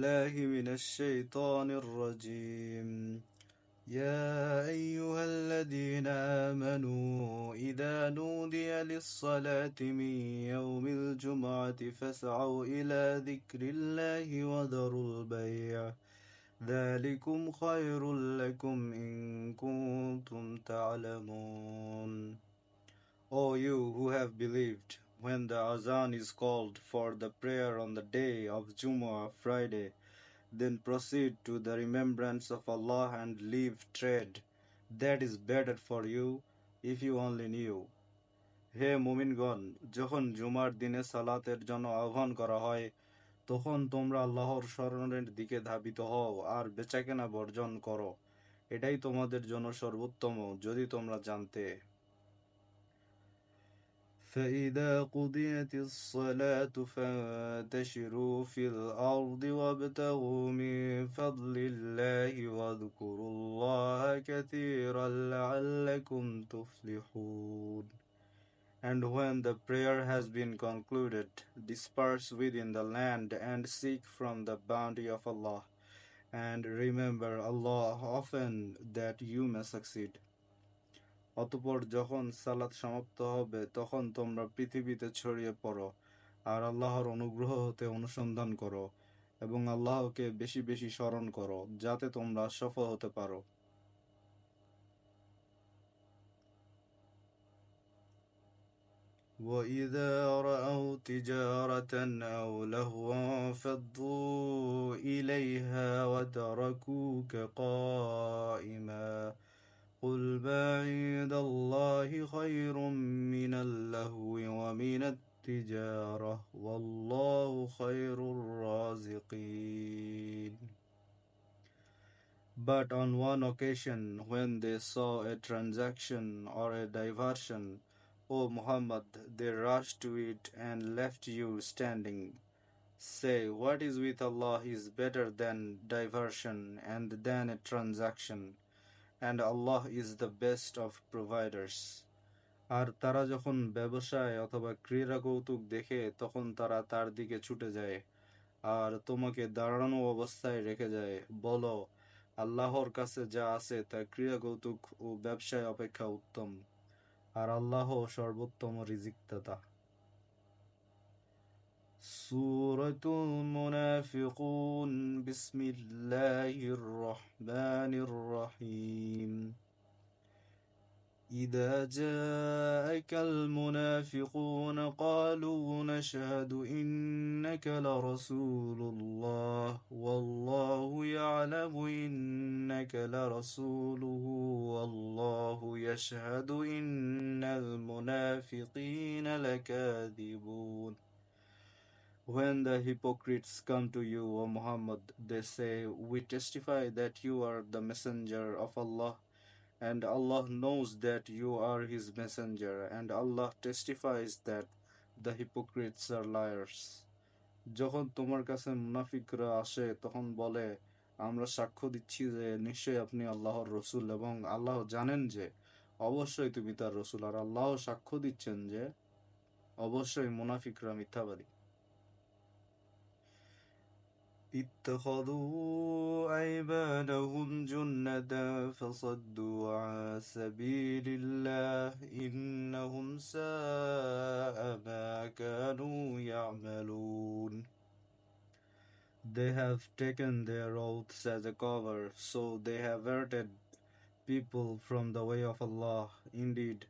بالله من الشيطان الرجيم. يا أيها الذين آمنوا إذا نودي للصلاة من يوم الجمعة فاسعوا إلى ذكر الله وذروا البيع ذلكم خير لكم إن كنتم تعلمون. O you who have believed, when the azan is called for the prayer on the day of Jumu'ah, Friday, then proceed to the remembrance of Allah and leave trade. That is better for you, if you only knew. হে মুমিনগণ, যখন জুমার দিনে সালাতের জন্য আহ্বান করা হয়, তখন তোমরা আল্লাহর স্মরণের দিকে ধাবিত হও আর বেচাকেনা বর্জন করো। এটাই তোমাদের জন্য সর্বোত্তম, যদি তোমরা জানতে। فإذا قضيت الصلاة فانتشروا في الأرض وابتغوا من فضل الله واذكروا الله كثيرا لعلكم تفلحون. And when the prayer has been concluded, disperse within the land and seek from the bounty of Allah, and remember Allah often that you may succeed. অতঃপর যখন সালাত সমাপ্ত হবে তখন তোমরা পৃথিবীতে ছড়িয়ে পড়ো আর আল্লাহর অনুগ্রহ হতে অনুসন্ধান করো এবং আল্লাহকে বেশি বেশি স্মরণ করো যাতে তোমরা সফল হতে পারো। وَإِذَا رَأَوْا تِجَارَةً أَوْ لَهْوًا انفَضُّوا إِلَيْهَا وَتَرَكُوكَ قَائِمًا قُلْ مَا عِندَ اللَّهِ خَيْرٌ مِّنَ اللَّهْوِ وَمِنَ التِّجَارَةِ وَاللَّهُ خَيْرُ الرَّازِقِينَ. But on one occasion, when they saw a transaction or a diversion, O Muhammad, they rushed to it and left you standing. Say, what is with Allah is better than diversion and than a transaction, and Allah is the best of providers. আর তারা যখন ব্যবসায় অথবা ক্রীড়া কৌতুক দেখে তখন তারা তার দিকে ছুটে যায় আর তোমাকে দাঁড়ানো অবস্থায় রেখে যায়। বলো, আল্লাহর কাছে যা আছে তা ক্রীড়া কৌতুক ও ব্যবসায় অপেক্ষা উত্তম, আর আল্লাহ সর্বোত্তম রিজিকদাতা। সূরাতুল মুনাফিকুন। বিসমিল্লাহির রহমানির রহিম। إذا جاءك المنافقون قالوا نشهد إنك لرسول الله والله يعلم إنك لرسوله والله يشهد إن المنافقين لكاذبون. When the hypocrites come to you, O Muhammad, they say, we testify that you are the messenger of Allah, and Allah knows that you are his messenger, and Allah testifies that the hypocrites are liars. যখন তোমার কাছে মুনাফিকরা আসে তখন বলে, আমরা সাক্ষ্য দিচ্ছি যে নিশ্চয়ই আপনি আল্লাহর রসুল, এবং আল্লাহ জানেন যে অবশ্যই তুমি তার রসুল, আর আল্লাহ সাক্ষ্য দিচ্ছেন যে অবশ্যই মুনাফিকরা মিথ্যাবাদী। اتخذوا أيمانهم جنة فصدوا عن سبيل الله إنهم ساء ما كانوا يعملون. They have taken their oaths as a cover, so they have averted people from the way of Allah. Indeed,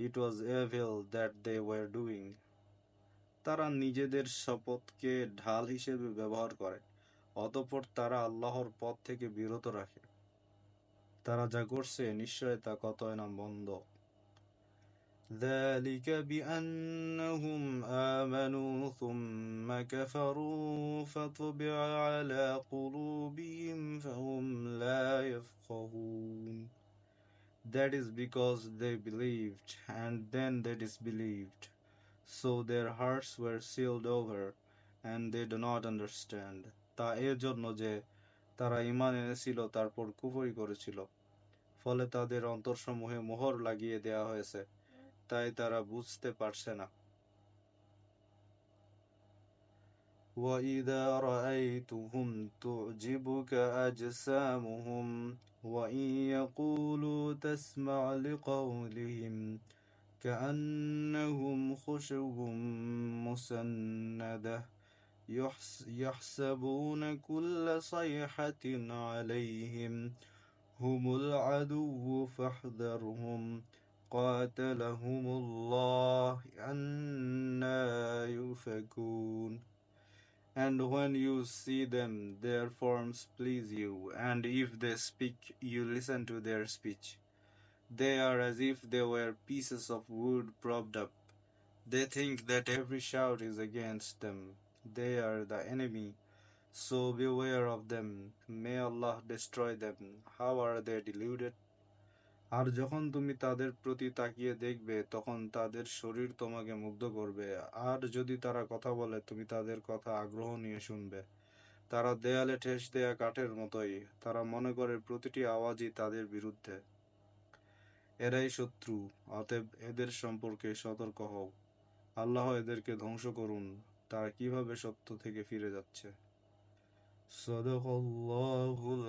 it was evil that they were doing. তারা নিজেদের শপথকে ঢাল হিসেবে ব্যবহার করে, অতঃপর তারা আল্লাহর পথ থেকে বিরত রাখে। তারা যা করছে নিশ্চয় তা কতই না মন্দ। ذلك بأنهم آمنوا ثم كفروا فطبع على قلوبهم فهم لا يفقهون. That is because they believed and then they disbelieved, so their hearts were sealed over and they do not understand. তা এর জন্য যে তারা ঈমান এনেছিল তারপর কুফরি করেছিল, ফলে তাদের অন্তরসমূহে মোহর লাগিয়ে দেয়া হয়েছে, তাই তারা বুঝতে পারছে না। وإذا رأيتهم تعجبك أجسامهم وإن يقولوا تسمع لقولهم كأنهم خشب مسندة يحسبون كل صيحة عليهم هم العدو فاحذرهم قاتلهم الله أنى يؤفكون. And when you see them, their forms please you, and if they speak, you listen to their speech. They are as if they were pieces of wood propped up. They think that every shout is against them. They are the enemy, so beware of them. May Allah destroy them. How are they deluded? আর যখন তুমি তাদের প্রতি তাকিয়ে দেখবে তখন তাদের শরীর তোমাকে মুগ্ধ করবে, আর যদি তারা কথা বলে তুমি তাদের কথা আগ্রহ নিয়ে শুনবে। তারা দেয়ালে ঠেস দেয়া কাঠের মতোই, তারা মনে করে প্রতিটি আওয়াজই তাদের বিরুদ্ধে। এরাই শত্রু, অতএব এদের সম্পর্কে সতর্ক হও। আল্লাহ এদেরকে ধ্বংস করুন, তারা কিভাবে সত্য থেকে ফিরে যাচ্ছে। সাদাকাল্লাহুল